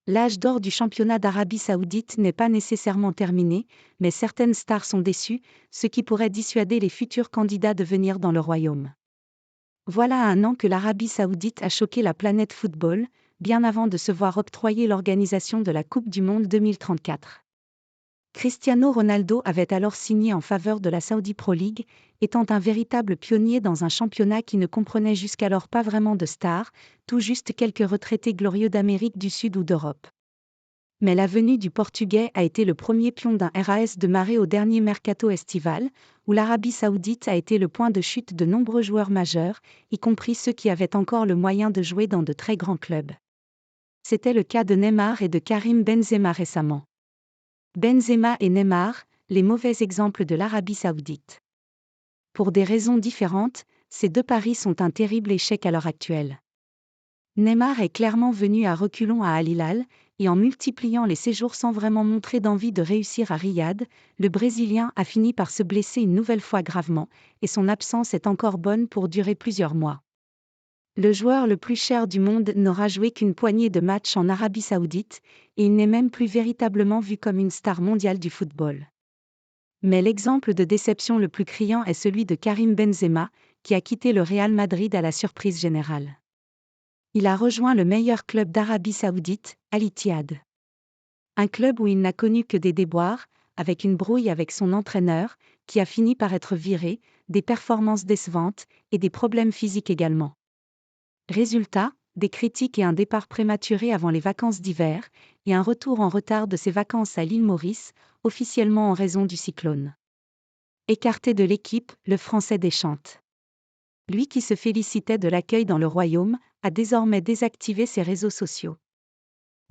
L'âge d'or du championnat d'Arabie Saoudite n'est pas nécessairement terminé, mais certaines stars sont déçues, ce qui pourrait dissuader les futurs candidats de venir dans le royaume. Voilà un an que l'Arabie Saoudite a choqué la planète football, bien avant de se voir octroyer l'organisation de la Coupe du Monde 2034. Cristiano Ronaldo avait alors signé en faveur de la Saudi Pro League, étant un véritable pionnier dans un championnat qui ne comprenait jusqu'alors pas vraiment de stars, tout juste quelques retraités glorieux d'Amérique du Sud ou d'Europe. Mais la venue du Portugais a été le premier pion d'un RAS de marée au dernier mercato estival, où l'Arabie Saoudite a été le point de chute de nombreux joueurs majeurs, y compris ceux qui avaient encore le moyen de jouer dans de très grands clubs. C'était le cas de Neymar et de Karim Benzema récemment. Benzema et Neymar, les mauvais exemples de l'Arabie Saoudite. Pour des raisons différentes, ces deux paris sont un terrible échec à l'heure actuelle. Neymar est clairement venu à reculons à Al Hilal, et en multipliant les séjours sans vraiment montrer d'envie de réussir à Riyad, le Brésilien a fini par se blesser une nouvelle fois gravement, et son absence est encore bonne pour durer plusieurs mois. Le joueur le plus cher du monde n'aura joué qu'une poignée de matchs en Arabie Saoudite, et il n'est même plus véritablement vu comme une star mondiale du football. Mais l'exemple de déception le plus criant est celui de Karim Benzema, qui a quitté le Real Madrid à la surprise générale. Il a rejoint le meilleur club d'Arabie Saoudite, Al Ittihad. Un club où il n'a connu que des déboires, avec une brouille avec son entraîneur, qui a fini par être viré, des performances décevantes, et des problèmes physiques également. Résultat, des critiques et un départ prématuré avant les vacances d'hiver, et un retour en retard de ses vacances à l'île Maurice, officiellement en raison du cyclone. Écarté de l'équipe, le Français déchante. Lui qui se félicitait de l'accueil dans le royaume, a désormais désactivé ses réseaux sociaux.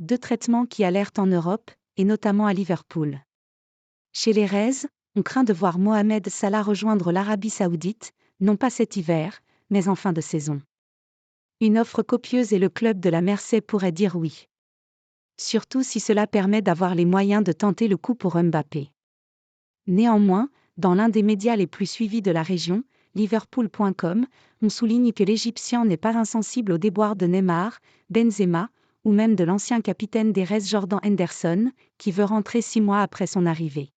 Deux traitements qui alertent en Europe, et notamment à Liverpool. Chez les Reds, on craint de voir Mohamed Salah rejoindre l'Arabie Saoudite, non pas cet hiver, mais en fin de saison. Une offre copieuse et le club de la Mersey pourrait dire oui. Surtout si cela permet d'avoir les moyens de tenter le coup pour Mbappé. Néanmoins, dans l'un des médias les plus suivis de la région, Liverpool.com, on souligne que l'Égyptien n'est pas insensible aux déboires de Neymar, Benzema, ou même de l'ancien capitaine des Reds Jordan Henderson, qui veut rentrer 6 mois après son arrivée.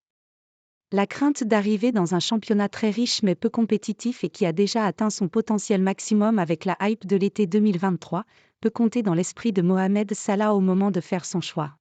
La crainte d'arriver dans un championnat très riche mais peu compétitif et qui a déjà atteint son potentiel maximum avec la hype de l'été 2023, peut compter dans l'esprit de Mohamed Salah au moment de faire son choix.